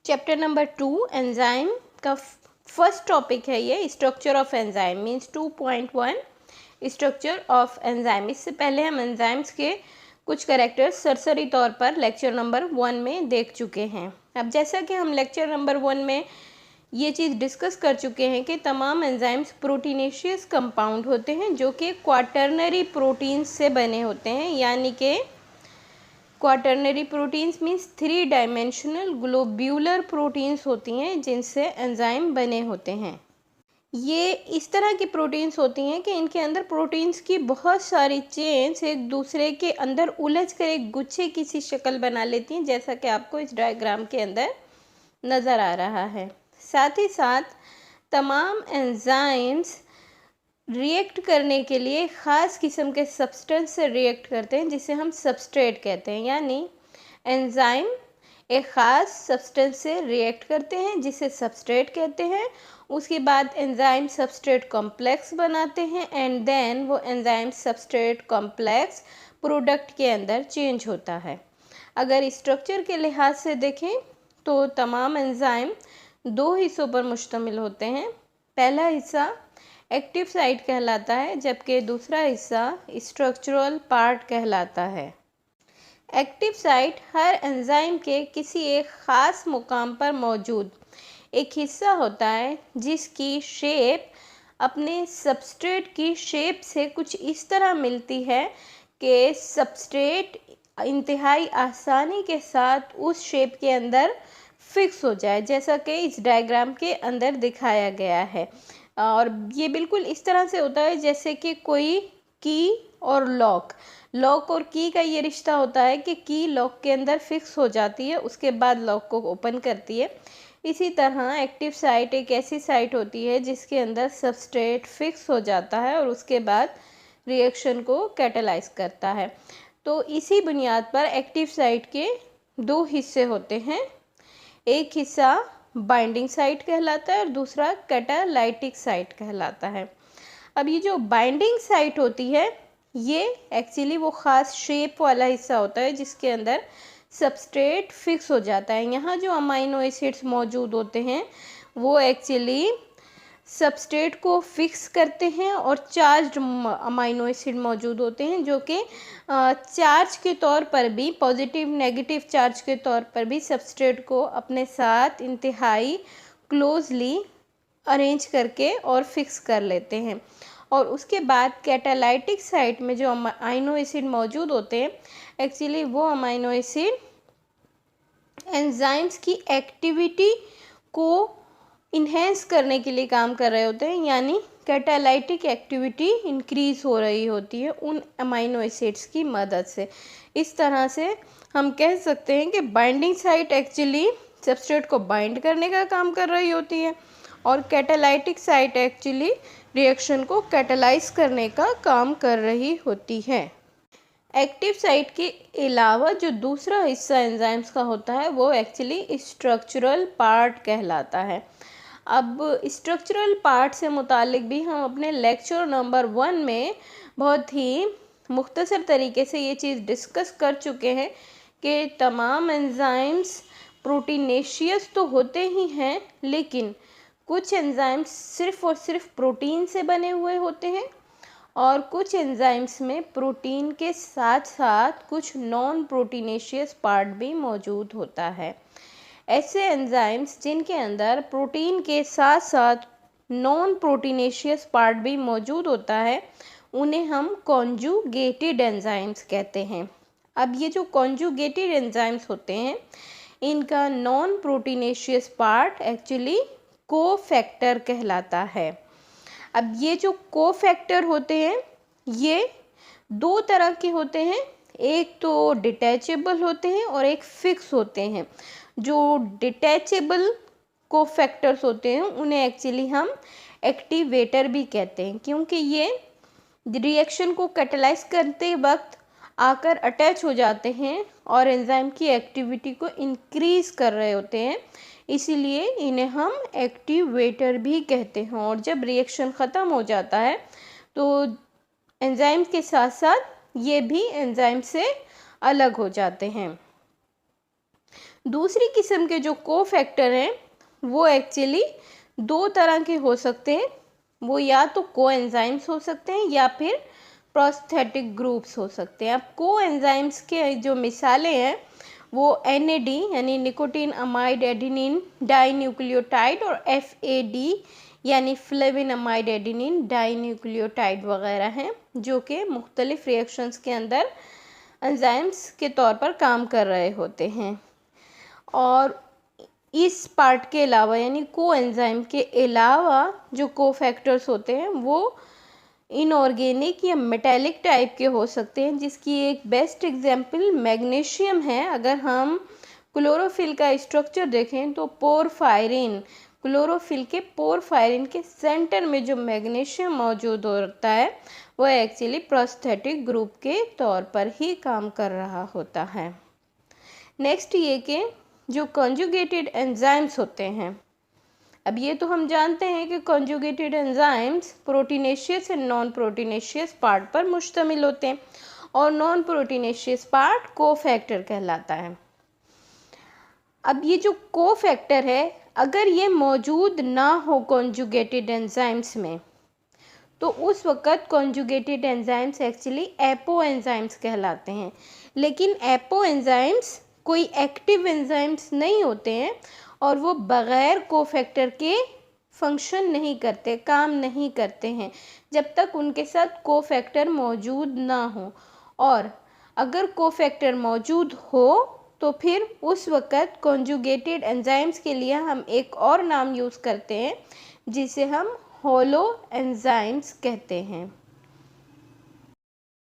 Chapter number 2 enzyme का first topic है ये, structure of enzyme means 2.1 structure of enzyme. इससे पहले हम एंजाइम्स के कुछ कैरेक्टर्स सरसरी तौर पर लेक्चर नंबर 1 में देख चुके हैं। अब जैसा कि हम लेक्चर नंबर 1 में ये चीज़ डिस्कस कर चुके हैं कि तमाम एंजाइम्स प्रोटीनेशियस कंपाउंड होते हैं जो कि क्वाटर्नरी प्रोटीन्स से बने होते हैं, यानी कि quaternary proteins means 3 dimensional globular proteins होती हैं जिनसे एंजाइम बने होते हैं। ये इस तरह की प्रोटीन्स होती हैं कि इनके अंदर प्रोटीन्स की बहुत सारी चेन्स एक दूसरे के अंदर उलझ कर एक गुच्छे की सी शक्ल बना लेती हैं, जैसा कि आपको इस डायग्राम के अंदर नज़र आ रहा है। साथ ही साथ तमाम एंजाइम्स रिएक्ट करने के लिए ख़ास किस्म के सब्सटेंस से रिएक्ट करते हैं जिसे हम सबस्ट्रेट कहते हैं, यानी एंजाइम एक ख़ास सब्सटेंस से रिएक्ट करते हैं जिसे सबस्ट्रेट कहते हैं। उसके बाद एंजाइम सबस्ट्रेट कॉम्प्लेक्स बनाते हैं एंड देन वो एंजाइम सबस्ट्रेट कॉम्प्लेक्स प्रोडक्ट के अंदर चेंज होता है। अगर स्ट्रक्चर के लिहाज से देखें तो तमाम एंजाइम 2 हिस्सों पर मुश्तमिल होते हैं। पहला हिस्सा एक्टिव साइट कहलाता है जबकि दूसरा हिस्सा स्ट्रक्चरल पार्ट कहलाता है। एक्टिव साइट हर एंजाइम के किसी एक ख़ास मुकाम पर मौजूद एक हिस्सा होता है जिसकी शेप अपने सबस्ट्रेट की शेप से कुछ इस तरह मिलती है कि सबस्ट्रेट इंतहाई आसानी के साथ उस शेप के अंदर फिक्स हो जाए, जैसा कि इस डायग्राम के अंदर दिखाया गया है। और ये बिल्कुल इस तरह से होता है जैसे कि कोई की और लॉक और की का ये रिश्ता होता है कि की लॉक के अंदर फिक्स हो जाती है, उसके बाद लॉक को ओपन करती है। इसी तरह एक्टिव साइट एक ऐसी साइट होती है जिसके अंदर सबस्ट्रेट फिक्स हो जाता है और उसके बाद रिएक्शन को कैटेलाइज करता है। तो इसी बुनियाद पर एक्टिव साइट के 2 हिस्से होते हैं, एक हिस्सा बाइंडिंग साइट कहलाता है और दूसरा कैटालाइटिक साइट कहलाता है। अब ये जो बाइंडिंग साइट होती है ये एक्चुअली वो ख़ास शेप वाला हिस्सा होता है जिसके अंदर सबस्ट्रेट फिक्स हो जाता है। यहाँ जो अमाइनो एसिड्स मौजूद होते हैं वो एक्चुअली सबस्ट्रेट को फिक्स करते हैं और चार्ज अमाइनो एसिड मौजूद होते हैं जो कि चार्ज के तौर पर भी, पॉजिटिव नेगेटिव चार्ज के तौर पर भी सबस्ट्रेट को अपने साथ इंतहाई क्लोजली अरेंज करके और फिक्स कर लेते हैं। और उसके बाद कैटालाइटिक साइट में जो अमाइनो एसिड मौजूद होते हैं एक्चुअली वो अमाइनो एसिड एंजाइम्स की एक्टिविटी को इन्हेंस करने के लिए काम कर रहे होते हैं, यानी कैटालाइटिक एक्टिविटी इंक्रीज़ हो रही होती है उन अमाइनो एसिड्स की मदद से। इस तरह से हम कह सकते हैं कि बाइंडिंग साइट एक्चुअली सबस्ट्रेट को बाइंड करने का काम कर रही होती है और कैटालाइटिक साइट एक्चुअली रिएक्शन को कैटेलाइज करने का काम कर रही होती है। एक्टिव साइट के अलावा जो दूसरा हिस्सा एंजाइम्स का होता है वो एक्चुअली स्ट्रक्चरल पार्ट कहलाता है। अब स्ट्रक्चरल पार्ट से मुतालिक भी हम अपने लेक्चर नंबर 1 में बहुत ही मुख्तसर तरीके से ये चीज़ डिस्कस कर चुके हैं कि तमाम एंजाइम्स प्रोटीनेशियस तो होते ही हैं, लेकिन कुछ एंजाइम्स सिर्फ़ और सिर्फ प्रोटीन से बने हुए होते हैं और कुछ एंजाइम्स में प्रोटीन के साथ साथ कुछ नॉन प्रोटीनेशियस पार्ट भी मौजूद होता है। ऐसे एंजाइम्स जिनके अंदर प्रोटीन के साथ साथ नॉन प्रोटीनेशियस पार्ट भी मौजूद होता है उन्हें हम कॉन्जुगेटेड एंजाइम्स कहते हैं। अब ये जो कॉन्जुगेटेड एंजाइम्स होते हैं इनका non proteinaceous part actually cofactor कहलाता है। अब ये जो कोफैक्टर होते हैं ये 2 तरह के होते हैं, एक तो डिटैचेबल होते हैं और एक फिक्स होते हैं। जो डिटैचेबल कोफैक्टर्स होते हैं उन्हें एक्चुअली हम एक्टिवेटर भी कहते हैं, क्योंकि ये रिएक्शन को कैटेलाइज करते वक्त आकर अटैच हो जाते हैं और एंजाइम की एक्टिविटी को इंक्रीज़ कर रहे होते हैं, इसीलिए इन्हें हम एक्टिवेटर भी कहते हैं। और जब रिएक्शन ख़त्म हो जाता है तो एंजाइम के साथ साथ ये भी एंजाइम से अलग हो जाते हैं। दूसरी किस्म के जो कोफैक्टर हैं वो एक्चुअली दो तरह के हो सकते हैं, वो या तो कोएंजाइम्स हो सकते हैं या फिर प्रोस्थेटिक ग्रुप्स हो सकते हैं। अब कोएंजाइम्स के जो मिसालें हैं वो NAD यानी निकोटीन अमाइड एडेनिन डाइन्यूक्लियोटाइड और FAD यानी फ्लेविन अमाइड एडेनिन डाइन्यूक्लियोटाइड वगैरह हैं, जो कि मुख्तलिफ रिएक्शंस के अंदर एंजाइम्स के तौर पर काम कर रहे होते हैं। और इस पार्ट के अलावा यानी कोएंजाइम के अलावा जो कोफैक्टर्स होते हैं वो इनऑर्गेनिक या मेटेलिक टाइप के हो सकते हैं, जिसकी एक बेस्ट एग्जांपल मैग्नीशियम है। अगर हम क्लोरोफिल का स्ट्रक्चर देखें तो पोरफायरिन, क्लोरोफिल के पोरफायरिन के सेंटर में जो मैग्नीशियम मौजूद होता है वह एक्चुअली प्रोस्थेटिक ग्रुप के तौर पर ही काम कर रहा होता है। नेक्स्ट ये कि जो कॉन्जुगेटेड एंजाइम्स होते हैं, अब ये तो हम जानते हैं कि conjugated enzymes proteinaceous and non proteinaceous part पर मुश्तमिल होते हैं और नॉन प्रोटीनेशियस पार्ट कोफैक्टर कहलाता है। अब ये जो कोफैक्टर है अगर ये मौजूद ना हो कॉन्जुगेटेड एंजाइम्स में तो उस वक़्त conjugated enzymes actually apo enzymes कहलाते हैं। लेकिन एपो एंजाइम्स कोई एक्टिव एंजाइम्स नहीं होते हैं और वो बग़ैर कोफैक्टर के फंक्शन नहीं करते, काम नहीं करते हैं जब तक उनके साथ कोफैक्टर मौजूद ना हो। और अगर कोफैक्टर मौजूद हो तो फिर उस वक़्त कॉन्जुगेटेड एंजाइम्स के लिए हम एक और नाम यूज़ करते हैं जिसे हम होलो एंजाइम्स कहते हैं।